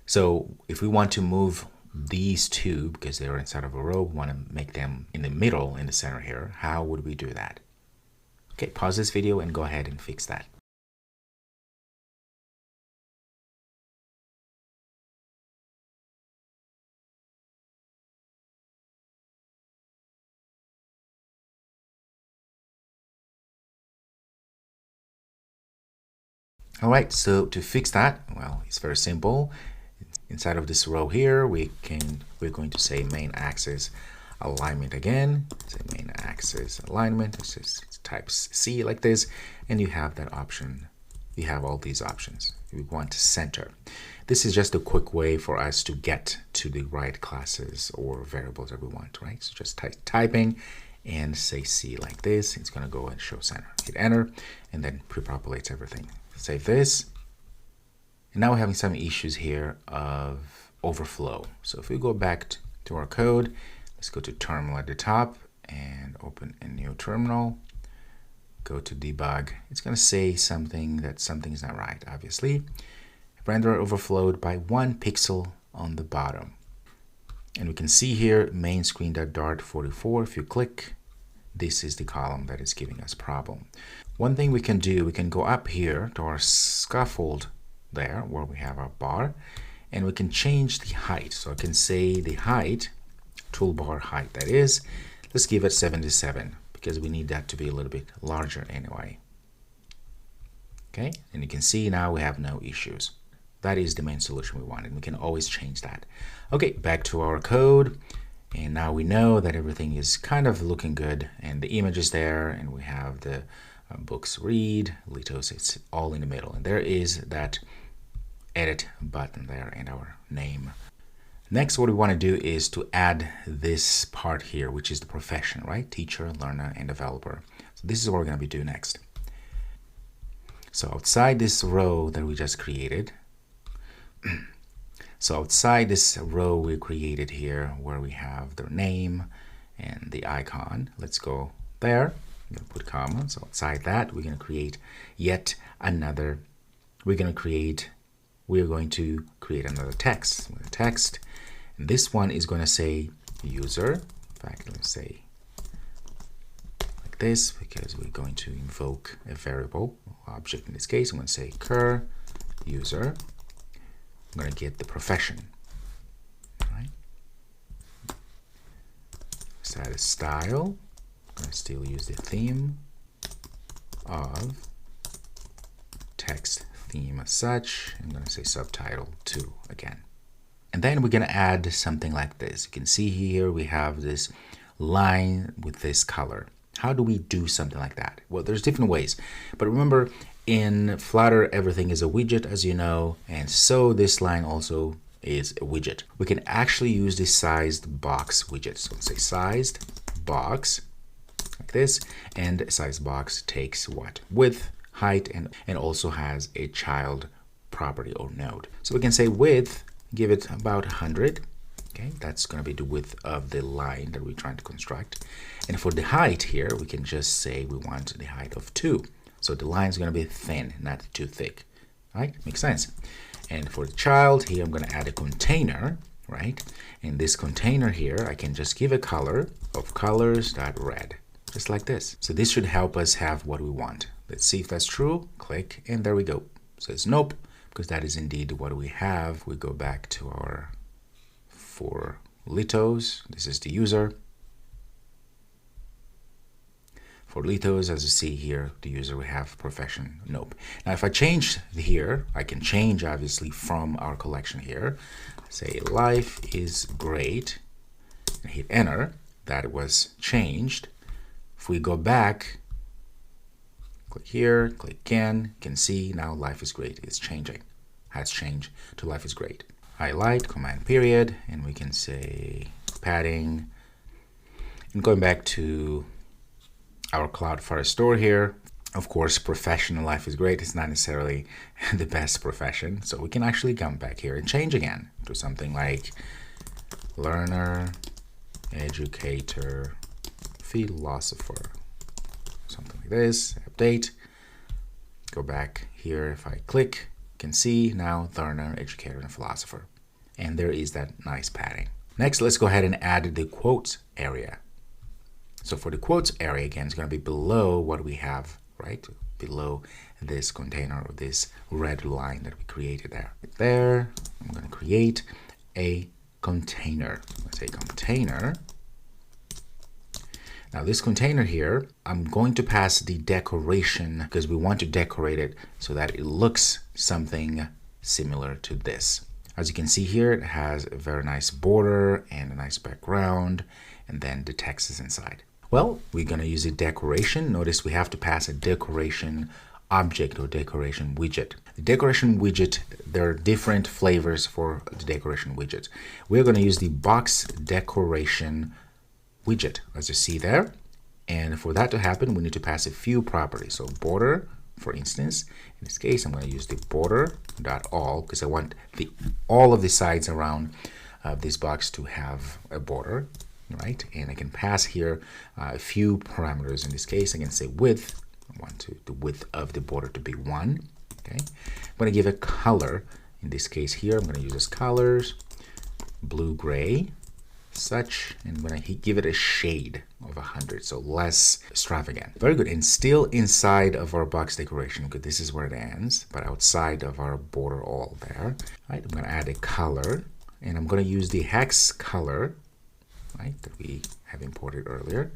So if we want to move these two, because they're inside of a row, we want to make them in the middle, in the center here, how would we do that? Okay, pause this video and go ahead and fix that. All right, so to fix that, well, it's very simple. Inside of this row here, we're going to say main axis alignment again. Say main axis alignment. It's type C like this, and you have that option. You have all these options. We want to center. This is just a quick way for us to get to the right classes or variables that we want, right? So just typing and say C like this. It's going to go and show center. Hit enter, and then pre-populates everything. Save this. And now we're having some issues here of overflow. So if we go back to our code, let's go to terminal at the top and open a new terminal. Go to debug. It's going to say something that something is not right, obviously. Renderer overflowed by 1 pixel on the bottom. And we can see here main screen.dart 44. If you click, this is the column that is giving us problem. One thing we can do, we can go up here to our scaffold there where we have our bar, and we can change the height. So I can say the height, toolbar height that is, let's give it 77 because we need that to be a little bit larger anyway. Okay, and you can see now we have no issues. That is the main solution we wanted. We can always change that. Okay, back to our code. And now we know that everything is kind of looking good, and the image is there, and we have the books read, Litos, it's all in the middle. And there is that edit button there and our name. Next, what we want to do is to add this part here, which is the profession, right? Teacher, learner, and developer. So this is what we're going to be doing next. So outside this row that we just created, so outside this row we created here where we have their name and the icon, let's go there. I'm going to put comma. So outside that, we're going to create yet another. We're going to create another text. Text. And this one is going to say user. In fact, let's say like this because we're going to invoke a variable object. In this case, I'm going to say cur user. I'm going to get the profession. Right. Set a style. I'm going to still use the theme of text theme as such. I'm going to say subtitle 2 again. And then we're going to add something like this. You can see here we have this line with this color. How do we do something like that? Well, there's different ways. But remember, in Flutter, everything is a widget, as you know. And so this line also is a widget. We can actually use the sized box widget. So let's say sized box. Like this, and size box takes what? Width, height, and also has a child property or node. So we can say width, give it about 100. Okay, that's going to be the width of the line that we're trying to construct. And for the height here, we can just say we want the height of 2. So the line is going to be thin, not too thick. Right? Makes sense. And for the child here, I'm going to add a container. Right? In this container here, I can just give a color of colors.red. Just like this. So this should help us have what we want. Let's see if that's true. Click, and there we go. Says nope, because that is indeed what we have. We go back to our for Litos. This is the user. For Litos, as you see here, the user we have profession. Nope. Now, if I change here, I can change obviously from our collection here. Say life is great, and hit enter. That was changed. If we go back, click here, click again, you can see now life is great. It's changing, has changed to life is great. Highlight, command period, and we can say padding. And going back to our Cloudflare store here, of course, professional life is great. It's not necessarily the best profession. So we can actually come back here and change again to something like learner, educator, philosopher, something like this. Update. Go back here. If I click, can see now learner, educator, and philosopher. And there is that nice padding. Next, let's go ahead and add the quotes area. So for the quotes area, again, it's going to be below what we have, right? Below this container or this red line that we created there. There, I'm going to create a container. Let's say container. Now this container here, I'm going to pass the decoration because we want to decorate it so that it looks something similar to this. As you can see here, it has a very nice border and a nice background, and then the text is inside. Well, we're going to use a decoration. Notice we have to pass a decoration object or decoration widget. The decoration widget, there are different flavors for the decoration widget. We're going to use the box decoration widget, as you see there. And for that to happen, we need to pass a few properties. So border, for instance, in this case, I'm going to use the border.all because I want all of the sides around this box to have a border, right? And I can pass here a few parameters. In this case, I can say width. I want the width of the border to be 1. Okay. I'm going to give a color. In this case here, I'm going to use as colors blue, gray, such, and when I give it a shade of 100, so less extravagant. Very good. And still inside of our box decoration, because this is where it ends, but outside of our border all there. Right, I'm going to add a color, and I'm going to use the hex color, right, that we have imported earlier.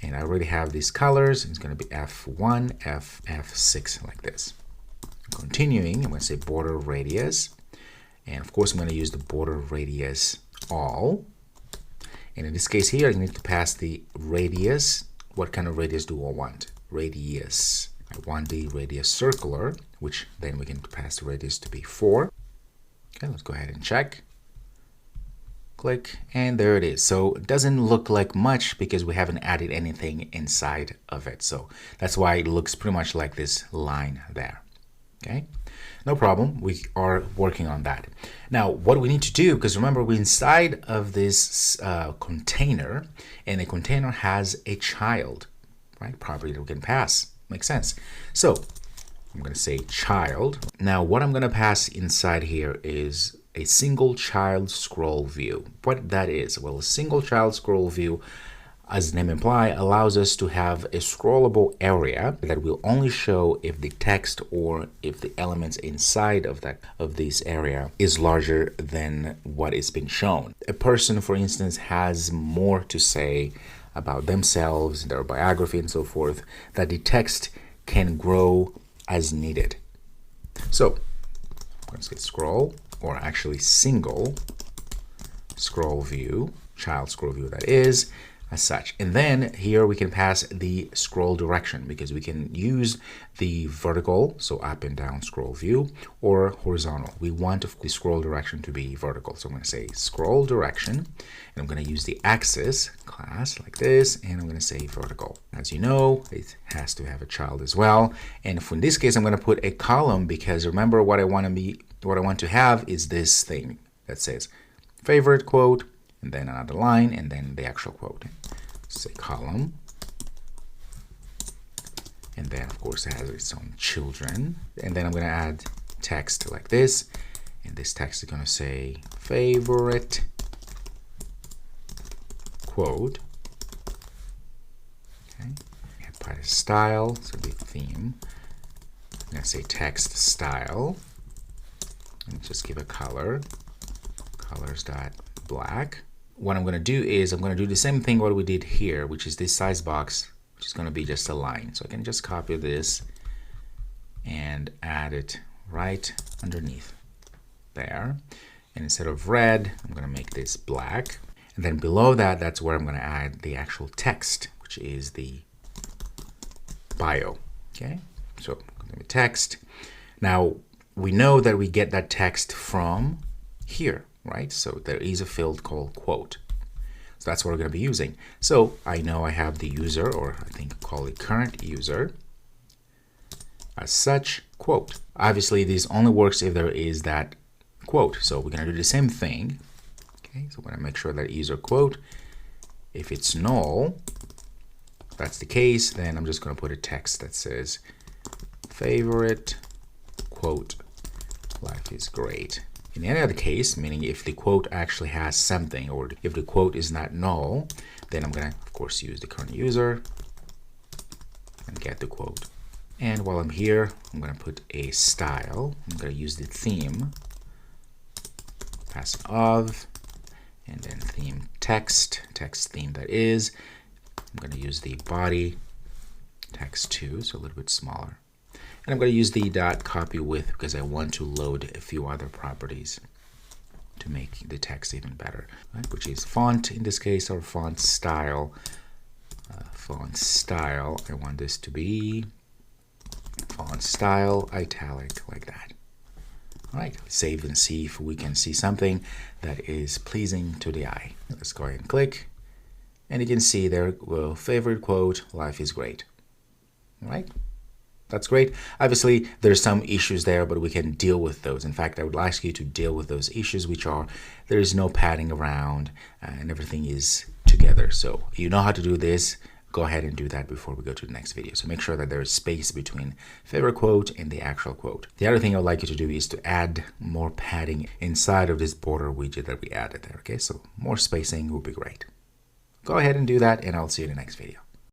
And I already have these colors. It's going to be F1, F6 like this. Continuing, I'm going to say border radius, and of course I'm going to use the border radius all. And in this case here, I need to pass the radius. What kind of radius do I want? Radius. I want the radius circular, which then we can pass the radius to be 4. Okay, let's go ahead and check. Click, and there it is. So it doesn't look like much because we haven't added anything inside of it. So that's why it looks pretty much like this line there. Okay, no problem. We are working on that. Now, what we need to do, because remember, we're inside of this container, and a container has a child, right? Property that we can pass. Makes sense. So I'm going to say child. Now, what I'm going to pass inside here is a single child scroll view. What that is? Well, a single child scroll view, as the name implies, allows us to have a scrollable area that will only show if the text or if the elements inside of this area is larger than what is being shown. A person, for instance, has more to say about themselves, their biography, and so forth, that the text can grow as needed. So let's get scroll, or actually single scroll view, child scroll view that is, as such. And then here we can pass the scroll direction because we can use the vertical, so up and down scroll view, or horizontal. We want the scroll direction to be vertical. So I'm going to say scroll direction, and I'm going to use the axis class like this, and I'm going to say vertical. As you know, it has to have a child as well. And in this case, I'm going to put a column because remember what I want to have is this thing that says favorite quote, and then another line, and then the actual quote. Say column. And then, of course, it has its own children. And then I'm going to add text like this. And this text is going to say favorite quote. Okay. Apply the style, so the theme. I'm going to say text style. And just give a color. Colors.black. What I'm going to do is I'm going to do the same thing what we did here, which is this size box, which is going to be just a line. So I can just copy this and add it right underneath there. And instead of red, I'm going to make this black. And then below that, that's where I'm going to add the actual text, which is the bio. Okay, so text. Now we know that we get that text from here, right? So there is a field called quote. So that's what we're going to be using. So I know I have the user, or I think call it current user, as such quote. Obviously, this only works if there is that quote. So we're going to do the same thing. Okay, so we're going to make sure that user quote, if it's null, that's the case, then I'm just going to put a text that says favorite quote life is great. In any other case, meaning if the quote actually has something, or if the quote is not null, then I'm going to, of course, use the current user and get the quote. And while I'm here, I'm going to put a style. I'm going to use the theme, pass of, and then theme text theme that is. I'm going to use the body text 2, so a little bit smaller. And I'm going to use the .copy with because I want to load a few other properties to make the text even better, right? Which is font in this case, or font style. Font style, I want this to be font style italic, like that. All right, save and see if we can see something that is pleasing to the eye. Let's go ahead and click, and you can see there, well, favorite quote, life is great. All right. That's great. Obviously, there's some issues there, but we can deal with those. In fact, I would ask you to deal with those issues, which are there is no padding around and everything is together. So you know how to do this. Go ahead and do that before we go to the next video. So make sure that there is space between favorite quote and the actual quote. The other thing I would like you to do is to add more padding inside of this border widget that we added there. Okay, so more spacing would be great. Go ahead and do that, and I'll see you in the next video.